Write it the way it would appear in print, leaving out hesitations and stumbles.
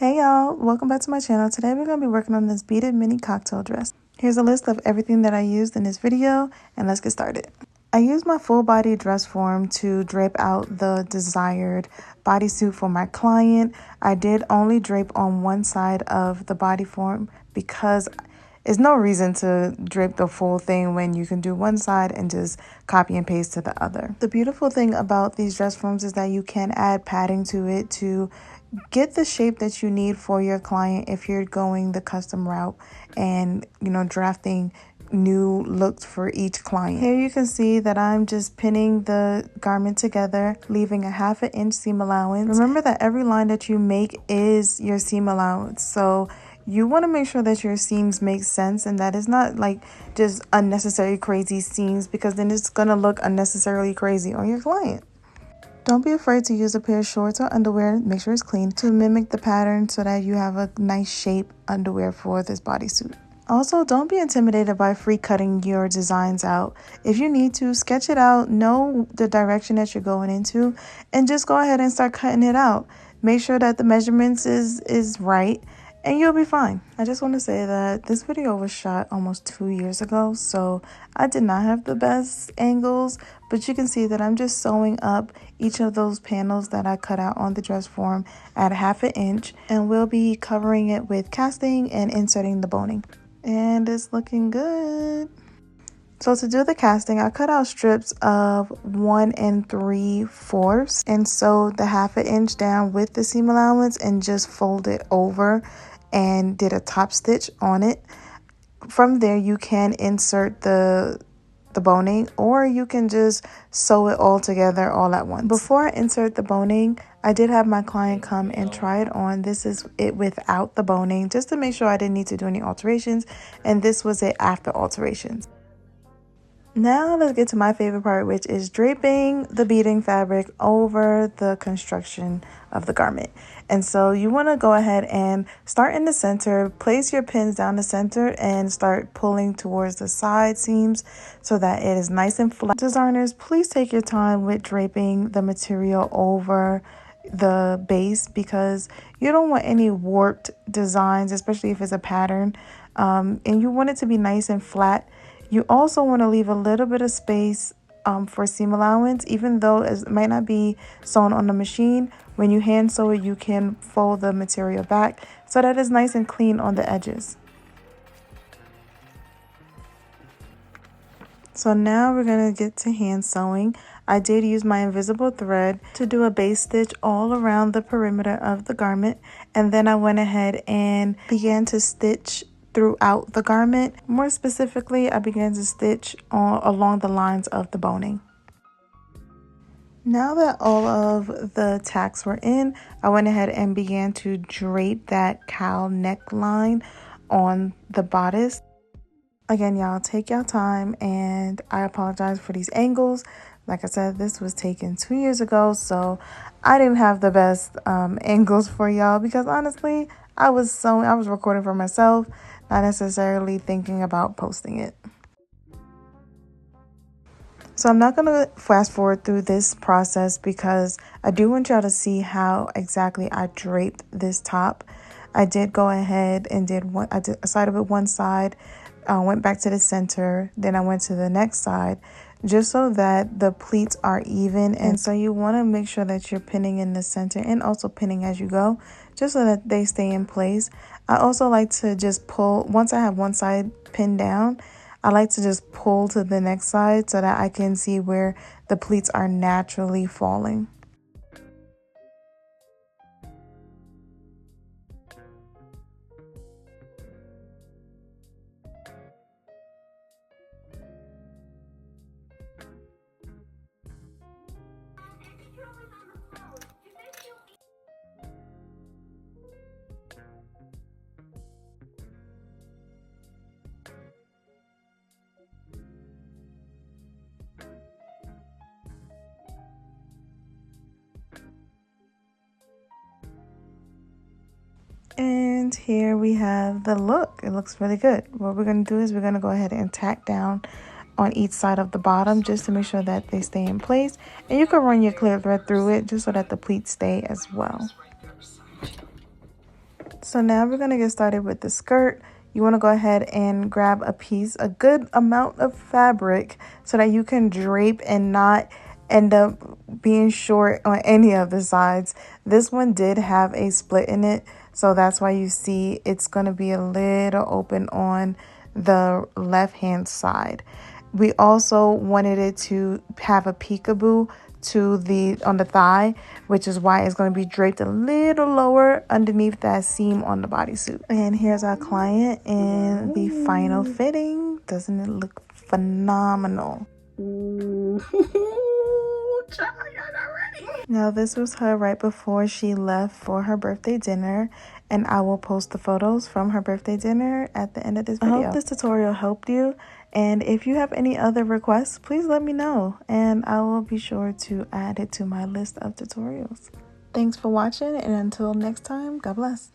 Hey y'all, welcome back to my channel. Today we're going to be working on this beaded mini cocktail dress. Here's a list of everything that I used in this video, and let's get started. I used my full body dress form to drape out the desired bodysuit for my client. I did only drape on one side of the body form because there's no reason to drape the full thing when you can do one side and just copy and paste to the other. The beautiful thing about these dress forms is that you can add padding to it to get the shape that you need for your client if you're going the custom route and drafting new looks for each client. Here you can see that I'm just pinning the garment together, leaving a 1/2 inch seam allowance. Remember that every line that you make is your seam allowance, so you want to make sure that your seams make sense and that it's not like just unnecessary crazy seams, because then it's gonna look unnecessarily crazy on your client. Don't be afraid to use a pair of shorts or underwear, make sure it's clean, to mimic the pattern so that you have a nice shape underwear for this bodysuit. Also, don't be intimidated by free cutting your designs out. If you need to, sketch it out, know the direction that you're going into, and just go ahead and start cutting it out. Make sure that the measurements is right, and you'll be fine. I just want to say that this video was shot almost 2 years ago, so I did not have the best angles, but you can see that I'm just sewing up each of those panels that I cut out on the dress form at 1/2 inch, and we'll be covering it with casting and inserting the boning. And it's looking good. So to do the casting, I cut out strips of 1 3/4 and sewed the 1/2 inch down with the seam allowance and just folded over and did a top stitch on it. From there, you can insert the boning, or you can just sew it all together all at once. Before I insert the boning, I did have my client come and try it on. This is it without the boning, just to make sure I didn't need to do any alterations, and this was it after alterations. Now let's get to my favorite part, which is draping the beading fabric over the construction of the garment. And so you want to go ahead and start in the center, place your pins down the center, and start pulling towards the side seams so that it is nice and flat. Designers, please take your time with draping the material over the base, because you don't want any warped designs, especially if it's a pattern, and you want it to be nice and flat. You also want to leave a little bit of space for seam allowance, even though it might not be sewn on the machine. When you hand sew it, you can fold the material back so that it's nice and clean on the edges. So now we're going to get to hand sewing. I did use my invisible thread to do a base stitch all around the perimeter of the garment, and then I went ahead and began to stitch throughout the garment. More specifically, I began to stitch along the lines of the boning. Now that all of the tacks were in, I went ahead and began to drape that cowl neckline on the bodice. Again, y'all, take your time, and I apologize for these angles. Like I said, this was taken 2 years ago, so I didn't have the best angles for y'all, because honestly, I was recording for myself, not necessarily thinking about posting it. So I'm not going to fast forward through this process, because I do want y'all to see how exactly I draped this top. I did go ahead and I started with one side, went back to the center, then I went to the next side, just so that the pleats are even. And so you want to make sure that you're pinning in the center and also pinning as you go, just so that they stay in place. I also like to just pull, once I have one side pinned down, I like to just pull to the next side so that I can see where the pleats are naturally falling. And here we have the look. It looks really good. What we're going to do is we're going to go ahead and tack down on each side of the bottom just to make sure that they stay in place. And you can run your clear thread through it just so that the pleats stay as well. So now we're going to get started with the skirt. You want to go ahead and grab a good amount of fabric so that you can drape and not end up being short on any of the sides. This one did have a split in it, so that's why you see it's going to be a little open on the left hand side. We also wanted it to have a peekaboo on the thigh, which is why it's going to be draped a little lower underneath that seam on the bodysuit. And here's our client in the final fitting. Doesn't it look phenomenal? Now this was her right before she left for her birthday dinner, and I will post the photos from her birthday dinner at the end of this video. I hope this tutorial helped you, and if you have any other requests, please let me know and I will be sure to add it to my list of tutorials. Thanks for watching, and until next time, God bless.